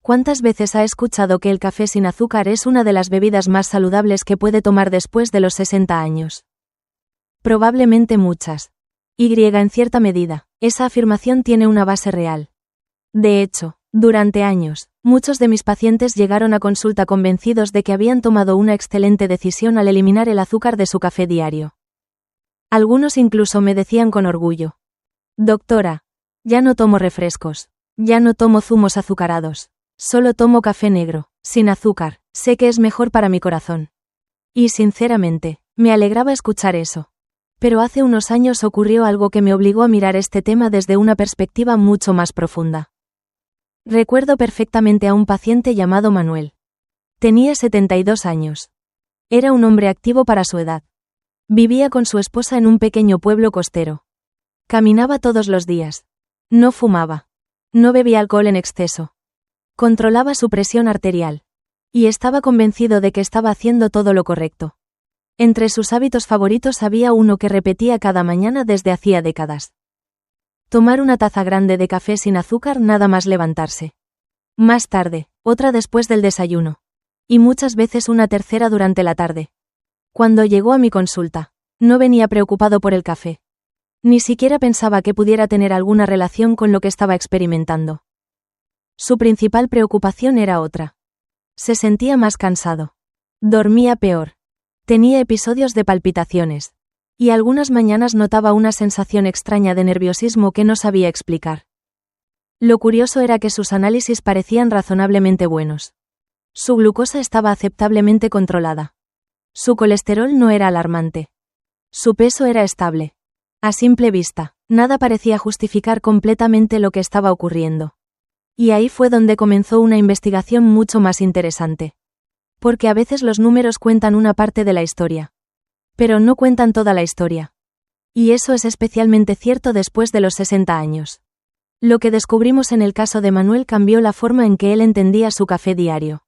¿Cuántas veces ha escuchado que el café sin azúcar es una de las bebidas más saludables que puede tomar después de los 60 años? Probablemente muchas. En cierta medida, esa afirmación tiene una base real. De hecho, durante años, muchos de mis pacientes llegaron a consulta convencidos de que habían tomado una excelente decisión al eliminar el azúcar de su café diario. Algunos incluso me decían con orgullo: doctora, ya no tomo refrescos, ya no tomo zumos azucarados, solo tomo café negro, sin azúcar, sé que es mejor para mi corazón. Y sinceramente, me alegraba escuchar eso. Pero hace unos años ocurrió algo que me obligó a mirar este tema desde una perspectiva mucho más profunda. Recuerdo perfectamente a un paciente llamado Manuel. Tenía 72 años. Era un hombre activo para su edad. Vivía con su esposa en un pequeño pueblo costero. Caminaba todos los días. No fumaba. No bebía alcohol en exceso. Controlaba su presión arterial. Y estaba convencido de que estaba haciendo todo lo correcto. Entre sus hábitos favoritos había uno que repetía cada mañana desde hacía décadas: tomar una taza grande de café sin azúcar nada más levantarse. Más tarde, otra después del desayuno. Y muchas veces una tercera durante la tarde. Cuando llegó a mi consulta, no venía preocupado por el café. Ni siquiera pensaba que pudiera tener alguna relación con lo que estaba experimentando. Su principal preocupación era otra. Se sentía más cansado. Dormía peor. Tenía episodios de palpitaciones. Y algunas mañanas notaba una sensación extraña de nerviosismo que no sabía explicar. Lo curioso era que sus análisis parecían razonablemente buenos. Su glucosa estaba aceptablemente controlada. Su colesterol no era alarmante. Su peso era estable. A simple vista, nada parecía justificar completamente lo que estaba ocurriendo. Y ahí fue donde comenzó una investigación mucho más interesante. Porque a veces los números cuentan una parte de la historia. Pero no cuentan toda la historia. Y eso es especialmente cierto después de los 60 años. Lo que descubrimos en el caso de Manuel cambió la forma en que él entendía su café diario.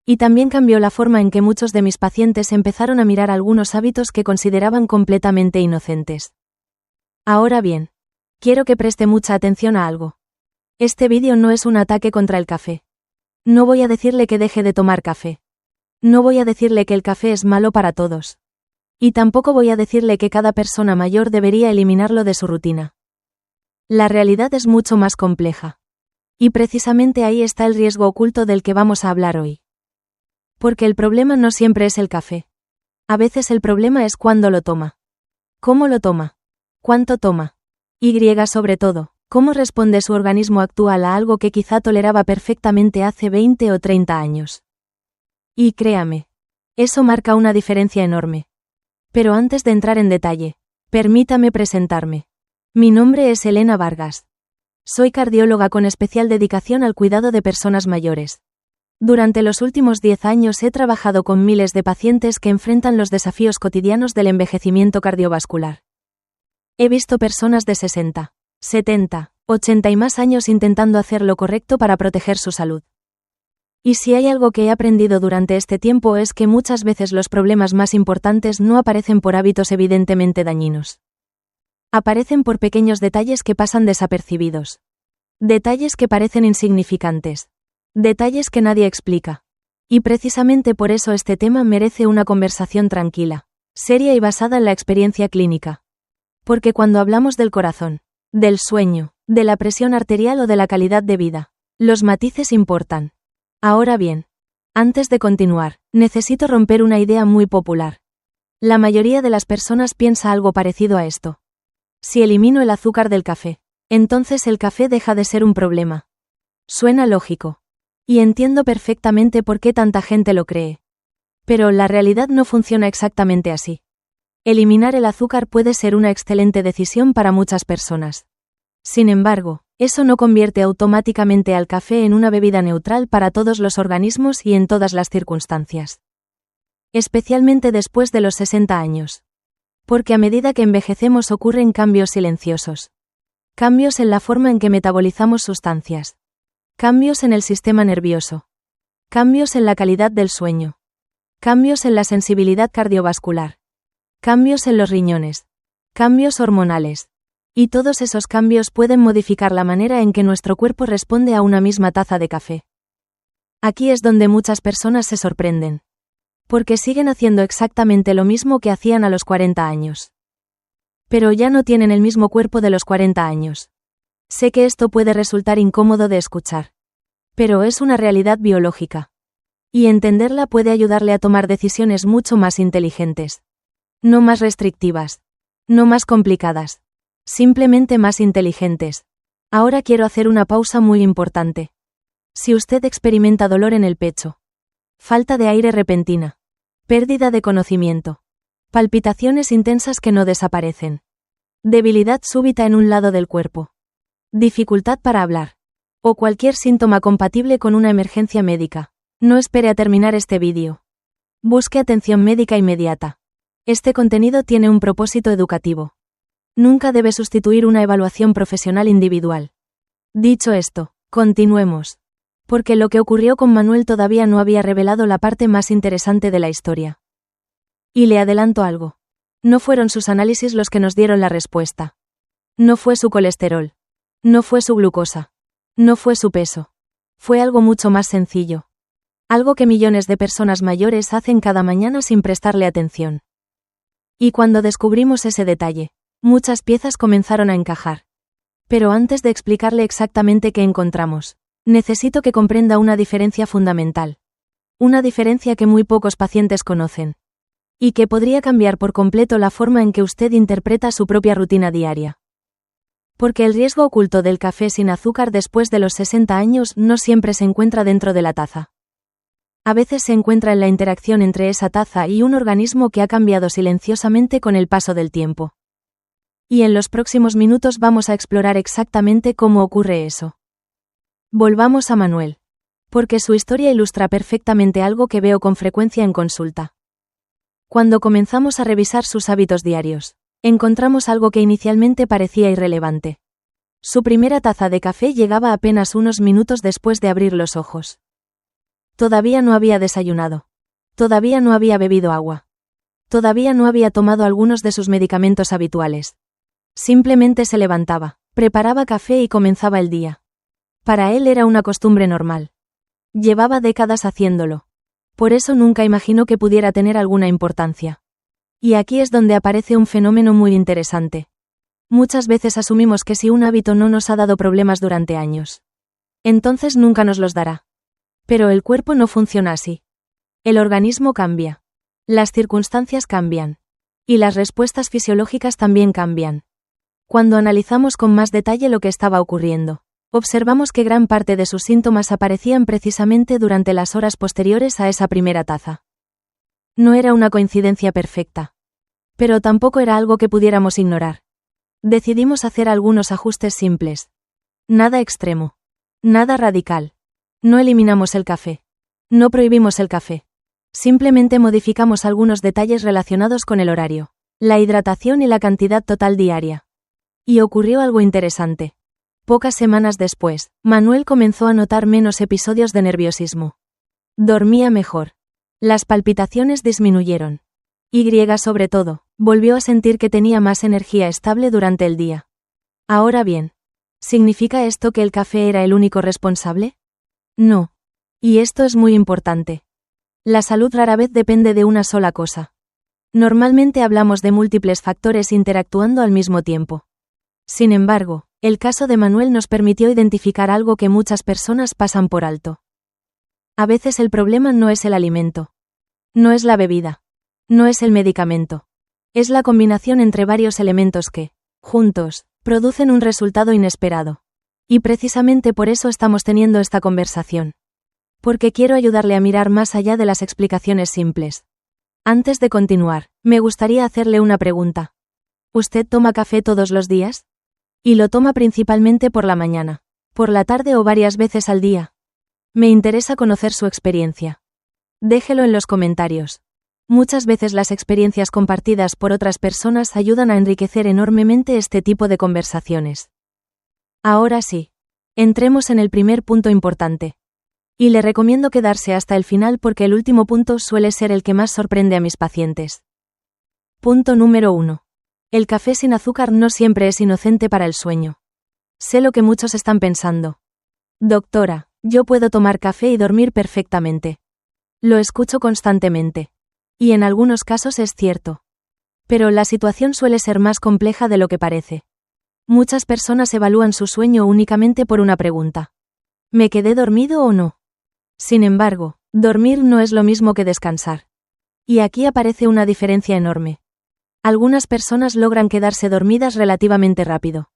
Y también cambió la forma en que muchos de mis pacientes empezaron a mirar algunos hábitos que consideraban completamente inocentes. Ahora bien, quiero que preste mucha atención a algo. Este vídeo no es un ataque contra el café. No voy a decirle que deje de tomar café. No voy a decirle que el café es malo para todos. Y tampoco voy a decirle que cada persona mayor debería eliminarlo de su rutina. La realidad es mucho más compleja. Y precisamente ahí está el riesgo oculto del que vamos a hablar hoy. Porque el problema no siempre es el café. A veces el problema es cuándo lo toma. ¿Cómo lo toma? ¿Cuánto toma? Y sobre todo, ¿cómo responde su organismo actual a algo que quizá toleraba perfectamente hace 20 o 30 años? Y créame, eso marca una diferencia enorme. Pero antes de entrar en detalle, permítame presentarme. Mi nombre es Elena Vargas. Soy cardióloga con especial dedicación al cuidado de personas mayores. Durante los últimos 10 años he trabajado con miles de pacientes que enfrentan los desafíos cotidianos del envejecimiento cardiovascular. He visto personas de 60, 70, 80 y más años intentando hacer lo correcto para proteger su salud. Y si hay algo que he aprendido durante este tiempo es que muchas veces los problemas más importantes no aparecen por hábitos evidentemente dañinos. Aparecen por pequeños detalles que pasan desapercibidos. Detalles que parecen insignificantes. Detalles que nadie explica. Y precisamente por eso este tema merece una conversación tranquila, seria y basada en la experiencia clínica. Porque cuando hablamos del corazón, del sueño, de la presión arterial o de la calidad de vida, los matices importan. Ahora bien, antes de continuar, necesito romper una idea muy popular. La mayoría de las personas piensa algo parecido a esto. Si elimino el azúcar del café, entonces el café deja de ser un problema. Suena lógico. Y entiendo perfectamente por qué tanta gente lo cree. Pero la realidad no funciona exactamente así. Eliminar el azúcar puede ser una excelente decisión para muchas personas. Sin embargo, eso no convierte automáticamente al café en una bebida neutral para todos los organismos y en todas las circunstancias. Especialmente después de los 60 años. Porque a medida que envejecemos ocurren cambios silenciosos. Cambios en la forma en que metabolizamos sustancias. Cambios en el sistema nervioso. Cambios en la calidad del sueño. Cambios en la sensibilidad cardiovascular. Cambios en los riñones. Cambios hormonales. Y todos esos cambios pueden modificar la manera en que nuestro cuerpo responde a una misma taza de café. Aquí es donde muchas personas se sorprenden. Porque siguen haciendo exactamente lo mismo que hacían a los 40 años. Pero ya no tienen el mismo cuerpo de los 40 años. Sé que esto puede resultar incómodo de escuchar. Pero es una realidad biológica. Y entenderla puede ayudarle a tomar decisiones mucho más inteligentes. No más restrictivas. No más complicadas. Simplemente más inteligentes. Ahora quiero hacer una pausa muy importante. Si usted experimenta dolor en el pecho, falta de aire repentina, pérdida de conocimiento, palpitaciones intensas que no desaparecen, debilidad súbita en un lado del cuerpo, dificultad para hablar, o cualquier síntoma compatible con una emergencia médica, no espere a terminar este vídeo. Busque atención médica inmediata. Este contenido tiene un propósito educativo. Nunca debe sustituir una evaluación profesional individual. Dicho esto, continuemos. Porque lo que ocurrió con Manuel todavía no había revelado la parte más interesante de la historia. Y le adelanto algo. No fueron sus análisis los que nos dieron la respuesta. No fue su colesterol. No fue su glucosa. No fue su peso. Fue algo mucho más sencillo. Algo que millones de personas mayores hacen cada mañana sin prestarle atención. Y cuando descubrimos ese detalle, muchas piezas comenzaron a encajar. Pero antes de explicarle exactamente qué encontramos, necesito que comprenda una diferencia fundamental. Una diferencia que muy pocos pacientes conocen. Y que podría cambiar por completo la forma en que usted interpreta su propia rutina diaria. Porque el riesgo oculto del café sin azúcar después de los 60 años no siempre se encuentra dentro de la taza. A veces se encuentra en la interacción entre esa taza y un organismo que ha cambiado silenciosamente con el paso del tiempo. Y en los próximos minutos vamos a explorar exactamente cómo ocurre eso. Volvamos a Manuel. Porque su historia ilustra perfectamente algo que veo con frecuencia en consulta. Cuando comenzamos a revisar sus hábitos diarios, encontramos algo que inicialmente parecía irrelevante. Su primera taza de café llegaba apenas unos minutos después de abrir los ojos. Todavía no había desayunado. Todavía no había bebido agua. Todavía no había tomado algunos de sus medicamentos habituales. Simplemente se levantaba, preparaba café y comenzaba el día. Para él era una costumbre normal. Llevaba décadas haciéndolo. Por eso nunca imaginó que pudiera tener alguna importancia. Y aquí es donde aparece un fenómeno muy interesante. Muchas veces asumimos que si un hábito no nos ha dado problemas durante años, entonces nunca nos los dará. Pero el cuerpo no funciona así. El organismo cambia. Las circunstancias cambian. Y las respuestas fisiológicas también cambian. Cuando analizamos con más detalle lo que estaba ocurriendo, observamos que gran parte de sus síntomas aparecían precisamente durante las horas posteriores a esa primera taza. No era una coincidencia perfecta. Pero tampoco era algo que pudiéramos ignorar. Decidimos hacer algunos ajustes simples. Nada extremo. Nada radical. No eliminamos el café. No prohibimos el café. Simplemente modificamos algunos detalles relacionados con el horario, la hidratación y la cantidad total diaria. Y ocurrió algo interesante. Pocas semanas después, Manuel comenzó a notar menos episodios de nerviosismo. Dormía mejor. Las palpitaciones disminuyeron. Y sobre todo, volvió a sentir que tenía más energía estable durante el día. Ahora bien, ¿significa esto que el café era el único responsable? No. Y esto es muy importante. La salud rara vez depende de una sola cosa. Normalmente hablamos de múltiples factores interactuando al mismo tiempo. Sin embargo, el caso de Manuel nos permitió identificar algo que muchas personas pasan por alto. A veces el problema no es el alimento. No es la bebida. No es el medicamento. Es la combinación entre varios elementos que, juntos, producen un resultado inesperado. Y precisamente por eso estamos teniendo esta conversación. Porque quiero ayudarle a mirar más allá de las explicaciones simples. Antes de continuar, me gustaría hacerle una pregunta. ¿Usted toma café todos los días? ¿Y lo toma principalmente por la mañana, por la tarde o varias veces al día? Me interesa conocer su experiencia. Déjelo en los comentarios. Muchas veces las experiencias compartidas por otras personas ayudan a enriquecer enormemente este tipo de conversaciones. Ahora sí. Entremos en el primer punto importante. Y le recomiendo quedarse hasta el final porque el último punto suele ser el que más sorprende a mis pacientes. Punto número 1. El café sin azúcar no siempre es inocente para el sueño. Sé lo que muchos están pensando. Doctora, Yo puedo tomar café y dormir perfectamente. Lo escucho constantemente. Y en algunos casos es cierto. Pero la situación suele ser más compleja de lo que parece. Muchas personas evalúan su sueño únicamente por una pregunta. ¿Me quedé dormido o no? Sin embargo, dormir no es lo mismo que descansar. Y aquí aparece una diferencia enorme. Algunas personas logran quedarse dormidas relativamente rápido.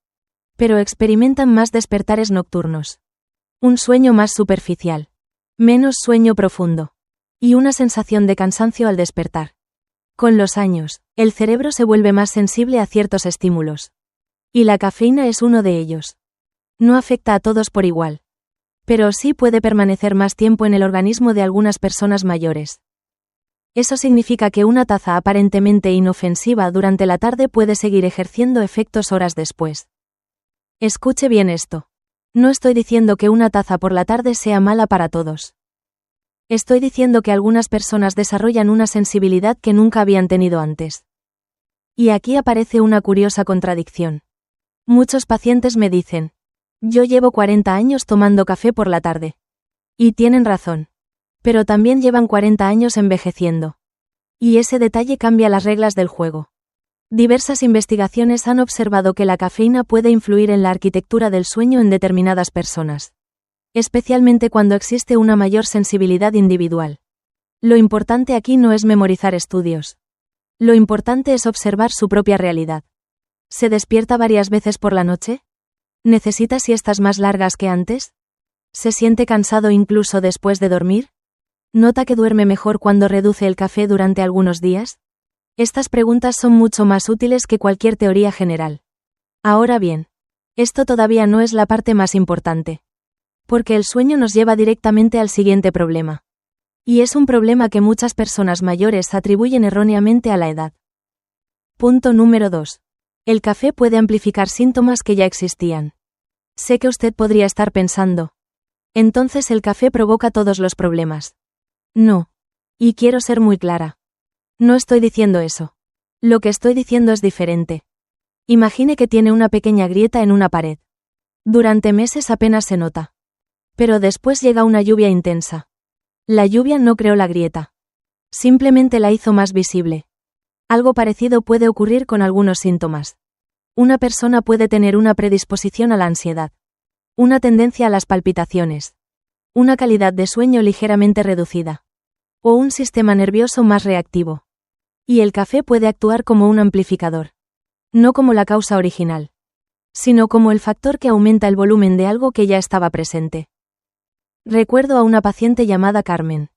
Pero experimentan más despertares nocturnos. Un sueño más superficial. Menos sueño profundo. Y una sensación de cansancio al despertar. Con los años, el cerebro se vuelve más sensible a ciertos estímulos. Y la cafeína es uno de ellos. No afecta a todos por igual. Pero sí puede permanecer más tiempo en el organismo de algunas personas mayores. Eso significa que una taza aparentemente inofensiva durante la tarde puede seguir ejerciendo efectos horas después. Escuche bien esto. No estoy diciendo que una taza por la tarde sea mala para todos. Estoy diciendo que algunas personas desarrollan una sensibilidad que nunca habían tenido antes. Y aquí aparece una curiosa contradicción. Muchos pacientes me dicen, yo llevo 40 años tomando café por la tarde. Y tienen razón. Pero también llevan 40 años envejeciendo. Y ese detalle cambia las reglas del juego. Diversas investigaciones han observado que la cafeína puede influir en la arquitectura del sueño en determinadas personas. Especialmente cuando existe una mayor sensibilidad individual. Lo importante aquí no es memorizar estudios. Lo importante es observar su propia realidad. ¿Se despierta varias veces por la noche? ¿Necesita siestas más largas que antes? ¿Se siente cansado incluso después de dormir? ¿Nota que duerme mejor cuando reduce el café durante algunos días? Estas preguntas son mucho más útiles que cualquier teoría general. Ahora bien, esto todavía no es la parte más importante. Porque el sueño nos lleva directamente al siguiente problema. Y es un problema que muchas personas mayores atribuyen erróneamente a la edad. Punto número 2. El café puede amplificar síntomas que ya existían. Sé que usted podría estar pensando. Entonces el café provoca todos los problemas. No. Y quiero ser muy clara. No estoy diciendo eso. Lo que estoy diciendo es diferente. Imagine que tiene una pequeña grieta en una pared. Durante meses apenas se nota. Pero después llega una lluvia intensa. La lluvia no creó la grieta. Simplemente la hizo más visible. Algo parecido puede ocurrir con algunos síntomas. Una persona puede tener una predisposición a la ansiedad. Una tendencia a las palpitaciones. Una calidad de sueño ligeramente reducida. O un sistema nervioso más reactivo. Y el café puede actuar como un amplificador. No como la causa original. Sino como el factor que aumenta el volumen de algo que ya estaba presente. Recuerdo a una paciente llamada Carmen.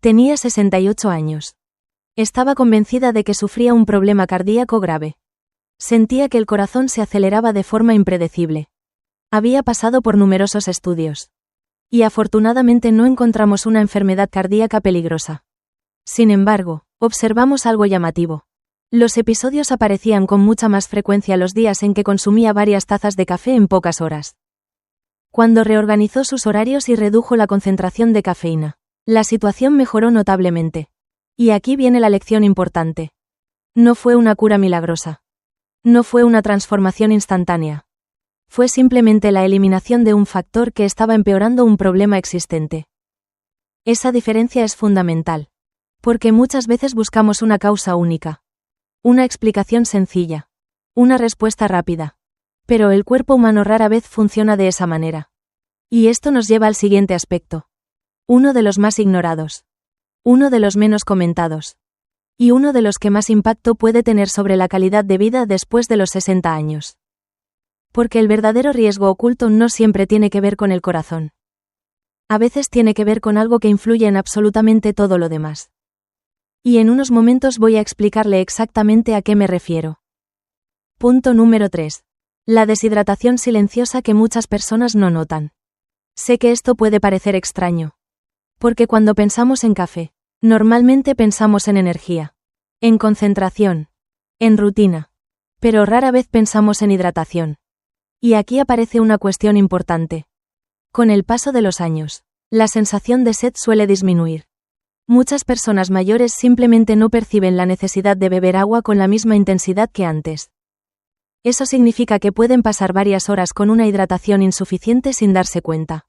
Tenía 68 años. Estaba convencida de que sufría un problema cardíaco grave. Sentía que el corazón se aceleraba de forma impredecible. Había pasado por numerosos estudios. Y afortunadamente no encontramos una enfermedad cardíaca peligrosa. Sin embargo, observamos algo llamativo. Los episodios aparecían con mucha más frecuencia los días en que consumía varias tazas de café en pocas horas. Cuando reorganizó sus horarios y redujo la concentración de cafeína, la situación mejoró notablemente. Y aquí viene la lección importante. No fue una cura milagrosa. No fue una transformación instantánea. Fue simplemente la eliminación de un factor que estaba empeorando un problema existente. Esa diferencia es fundamental. Porque muchas veces buscamos una causa única. Una explicación sencilla. Una respuesta rápida. Pero el cuerpo humano rara vez funciona de esa manera. Y esto nos lleva al siguiente aspecto. Uno de los más ignorados. Uno de los menos comentados. Y uno de los que más impacto puede tener sobre la calidad de vida después de los 60 años. Porque el verdadero riesgo oculto no siempre tiene que ver con el corazón. A veces tiene que ver con algo que influye en absolutamente todo lo demás. Y en unos momentos voy a explicarle exactamente a qué me refiero. Punto número 3. La deshidratación silenciosa que muchas personas no notan. Sé que esto puede parecer extraño. Porque cuando pensamos en café, normalmente pensamos en energía, en concentración, en rutina. Pero rara vez pensamos en hidratación. Y aquí aparece una cuestión importante. Con el paso de los años, la sensación de sed suele disminuir. Muchas personas mayores simplemente no perciben la necesidad de beber agua con la misma intensidad que antes. Eso significa que pueden pasar varias horas con una hidratación insuficiente sin darse cuenta.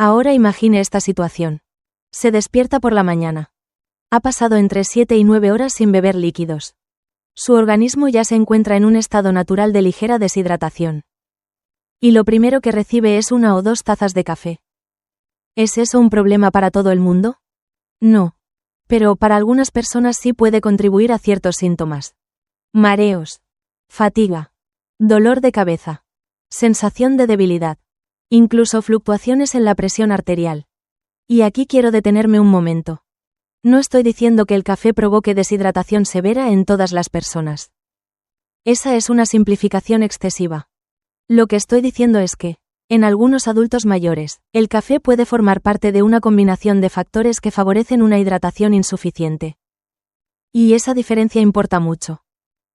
Ahora imagine esta situación. Se despierta por la mañana. Ha pasado entre 7 y 9 horas sin beber líquidos. Su organismo ya se encuentra en un estado natural de ligera deshidratación. Y lo primero que recibe es 1 o 2 tazas de café. ¿Es eso un problema para todo el mundo? No. Pero para algunas personas sí puede contribuir a ciertos síntomas. Mareos. Fatiga. Dolor de cabeza. Sensación de debilidad. Incluso fluctuaciones en la presión arterial. Y aquí quiero detenerme un momento. No estoy diciendo que el café provoque deshidratación severa en todas las personas. Esa es una simplificación excesiva. Lo que estoy diciendo es que, en algunos adultos mayores, el café puede formar parte de una combinación de factores que favorecen una hidratación insuficiente. Y esa diferencia importa mucho.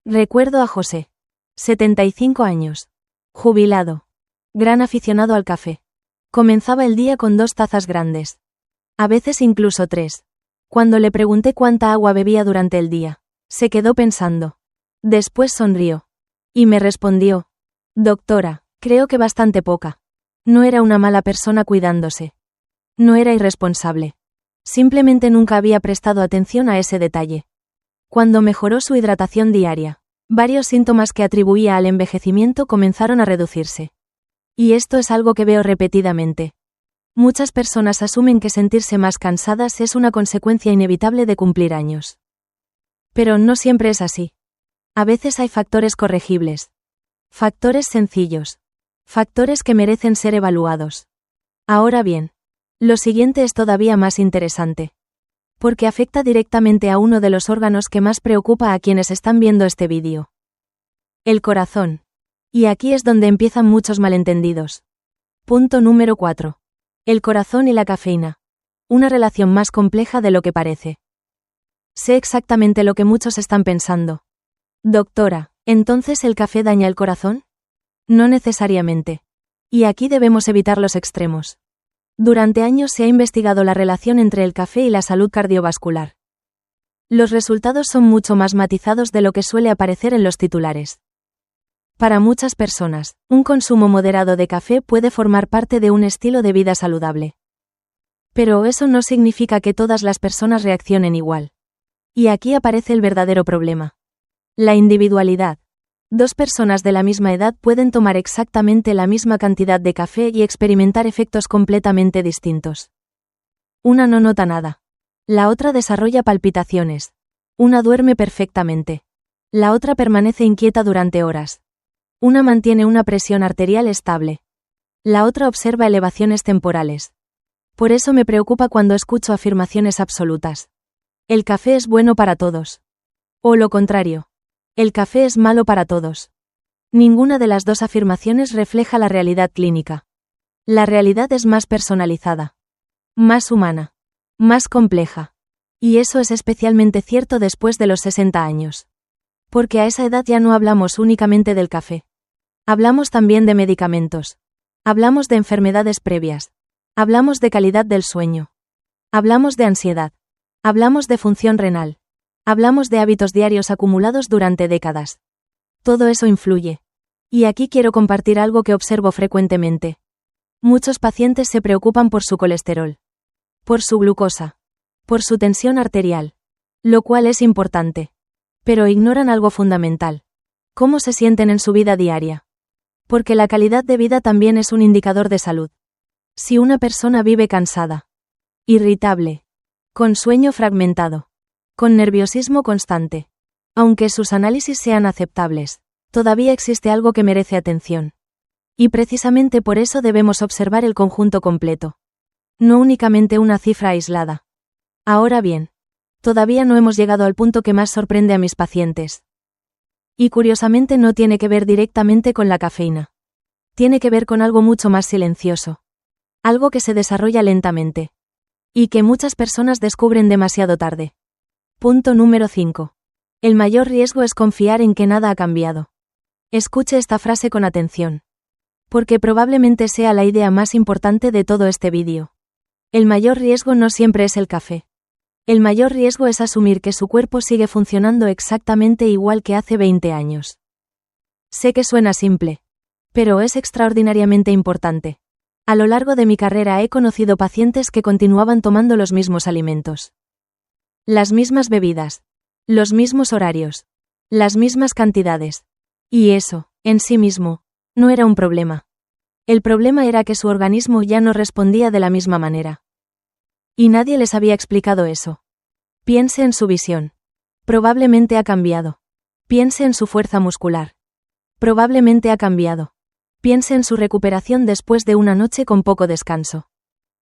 Recuerdo a José. 75 años. Jubilado. Gran aficionado al café. Comenzaba el día con 2 tazas grandes. A veces incluso 3. Cuando le pregunté cuánta agua bebía durante el día, se quedó pensando. Después sonrió. Y me respondió: doctora, creo que bastante poca. No era una mala persona cuidándose. No era irresponsable. Simplemente nunca había prestado atención a ese detalle. Cuando mejoró su hidratación diaria, varios síntomas que atribuía al envejecimiento comenzaron a reducirse. Y esto es algo que veo repetidamente. Muchas personas asumen que sentirse más cansadas es una consecuencia inevitable de cumplir años. Pero no siempre es así. A veces hay factores corregibles. Factores sencillos. Factores que merecen ser evaluados. Ahora bien, lo siguiente es todavía más interesante. Porque afecta directamente a uno de los órganos que más preocupa a quienes están viendo este vídeo. El corazón. Y aquí es donde empiezan muchos malentendidos. Punto número 4. El corazón y la cafeína. Una relación más compleja de lo que parece. Sé exactamente lo que muchos están pensando. Doctora, ¿entonces el café daña el corazón? No necesariamente. Y aquí debemos evitar los extremos. Durante años se ha investigado la relación entre el café y la salud cardiovascular. Los resultados son mucho más matizados de lo que suele aparecer en los titulares. Para muchas personas, un consumo moderado de café puede formar parte de un estilo de vida saludable. Pero eso no significa que todas las personas reaccionen igual. Y aquí aparece el verdadero problema. La individualidad. 2 personas de la misma edad pueden tomar exactamente la misma cantidad de café y experimentar efectos completamente distintos. Una no nota nada. La otra desarrolla palpitaciones. Una duerme perfectamente. La otra permanece inquieta durante horas. Una mantiene una presión arterial estable. La otra observa elevaciones temporales. Por eso me preocupa cuando escucho afirmaciones absolutas. El café es bueno para todos. O lo contrario. El café es malo para todos. Ninguna de las 2 afirmaciones refleja la realidad clínica. La realidad es más personalizada. Más humana. Más compleja. Y eso es especialmente cierto después de los 60 años. Porque a esa edad ya no hablamos únicamente del café. Hablamos también de medicamentos. Hablamos de enfermedades previas. Hablamos de calidad del sueño. Hablamos de ansiedad. Hablamos de función renal. Hablamos de hábitos diarios acumulados durante décadas. Todo eso influye. Y aquí quiero compartir algo que observo frecuentemente. Muchos pacientes se preocupan por su colesterol. Por su glucosa. Por su tensión arterial. Lo cual es importante. Pero ignoran algo fundamental. ¿Cómo se sienten en su vida diaria? Porque la calidad de vida también es un indicador de salud. Si una persona vive cansada, irritable, con sueño fragmentado, con nerviosismo constante, aunque sus análisis sean aceptables, todavía existe algo que merece atención. Y precisamente por eso debemos observar el conjunto completo. No únicamente una cifra aislada. Ahora bien, todavía no hemos llegado al punto que más sorprende a mis pacientes. Y curiosamente no tiene que ver directamente con la cafeína. Tiene que ver con algo mucho más silencioso. Algo que se desarrolla lentamente. Y que muchas personas descubren demasiado tarde. Punto número 5. El mayor riesgo es confiar en que nada ha cambiado. Escuche esta frase con atención. Porque probablemente sea la idea más importante de todo este vídeo. El mayor riesgo no siempre es el café. El mayor riesgo es asumir que su cuerpo sigue funcionando exactamente igual que hace 20 años. Sé que suena simple. Pero es extraordinariamente importante. A lo largo de mi carrera he conocido pacientes que continuaban tomando los mismos alimentos. Las mismas bebidas. Los mismos horarios. Las mismas cantidades. Y eso, en sí mismo, no era un problema. El problema era que su organismo ya no respondía de la misma manera. Y nadie les había explicado eso. Piense en su visión. Probablemente ha cambiado. Piense en su fuerza muscular. Probablemente ha cambiado. Piense en su recuperación después de una noche con poco descanso.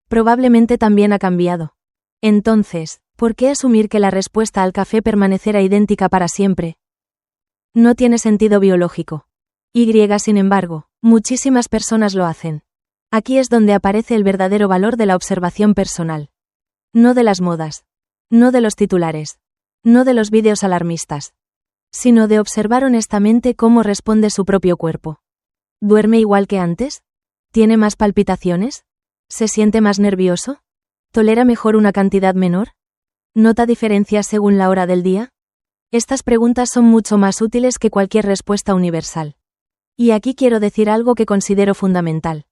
Probablemente también ha cambiado. Entonces, ¿por qué asumir que la respuesta al café permanecerá idéntica para siempre? No tiene sentido biológico. Sin embargo, muchísimas personas lo hacen. Aquí es donde aparece el verdadero valor de la observación personal. No de las modas. No de los titulares. No de los vídeos alarmistas. Sino de observar honestamente cómo responde su propio cuerpo. ¿Duerme igual que antes? ¿Tiene más palpitaciones? ¿Se siente más nervioso? ¿Tolera mejor una cantidad menor? ¿Nota diferencias según la hora del día? Estas preguntas son mucho más útiles que cualquier respuesta universal. Y aquí quiero decir algo que considero fundamental.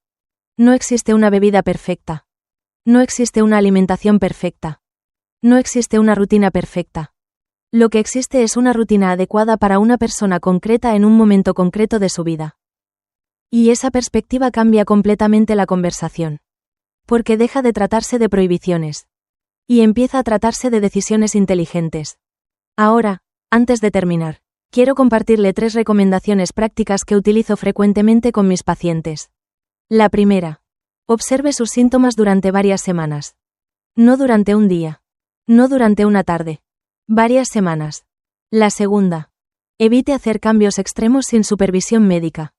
No existe una bebida perfecta. No existe una alimentación perfecta. No existe una rutina perfecta. Lo que existe es una rutina adecuada para una persona concreta en un momento concreto de su vida. Y esa perspectiva cambia completamente la conversación. Porque deja de tratarse de prohibiciones. Y empieza a tratarse de decisiones inteligentes. Ahora, antes de terminar, quiero compartirle 3 recomendaciones prácticas que utilizo frecuentemente con mis pacientes. La primera. Observe sus síntomas durante varias semanas. No durante un día. No durante una tarde. Varias semanas. La segunda. Evite hacer cambios extremos sin supervisión médica.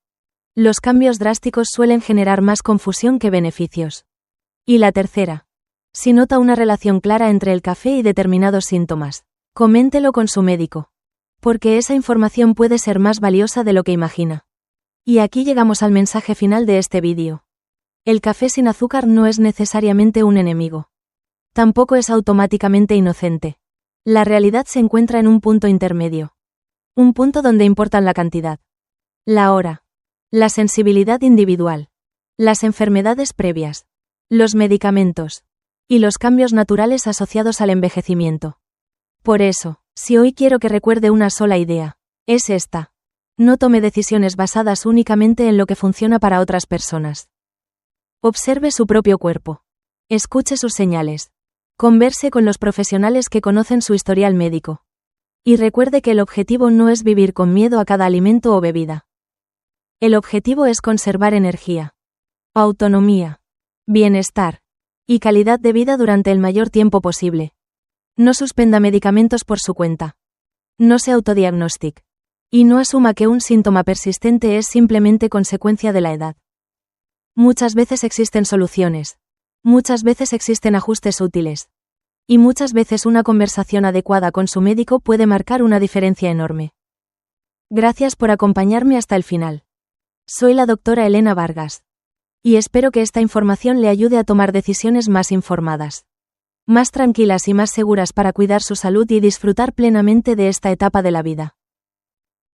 Los cambios drásticos suelen generar más confusión que beneficios. Y la tercera. Si nota una relación clara entre el café y determinados síntomas, coméntelo con su médico. Porque esa información puede ser más valiosa de lo que imagina. Y aquí llegamos al mensaje final de este vídeo. El café sin azúcar no es necesariamente un enemigo. Tampoco es automáticamente inocente. La realidad se encuentra en un punto intermedio. Un punto donde importan la cantidad, la hora, la sensibilidad individual, las enfermedades previas, los medicamentos y los cambios naturales asociados al envejecimiento. Por eso, si hoy quiero que recuerde una sola idea, es esta. No tome decisiones basadas únicamente en lo que funciona para otras personas. Observe su propio cuerpo. Escuche sus señales. Converse con los profesionales que conocen su historial médico. Y recuerde que el objetivo no es vivir con miedo a cada alimento o bebida. El objetivo es conservar energía, autonomía, bienestar y calidad de vida durante el mayor tiempo posible. No suspenda medicamentos por su cuenta. No se autodiagnostique. Y no asuma que un síntoma persistente es simplemente consecuencia de la edad. Muchas veces existen soluciones. Muchas veces existen ajustes útiles. Y muchas veces una conversación adecuada con su médico puede marcar una diferencia enorme. Gracias por acompañarme hasta el final. Soy la doctora Elena Vargas. Y espero que esta información le ayude a tomar decisiones más informadas, más tranquilas y más seguras para cuidar su salud y disfrutar plenamente de esta etapa de la vida.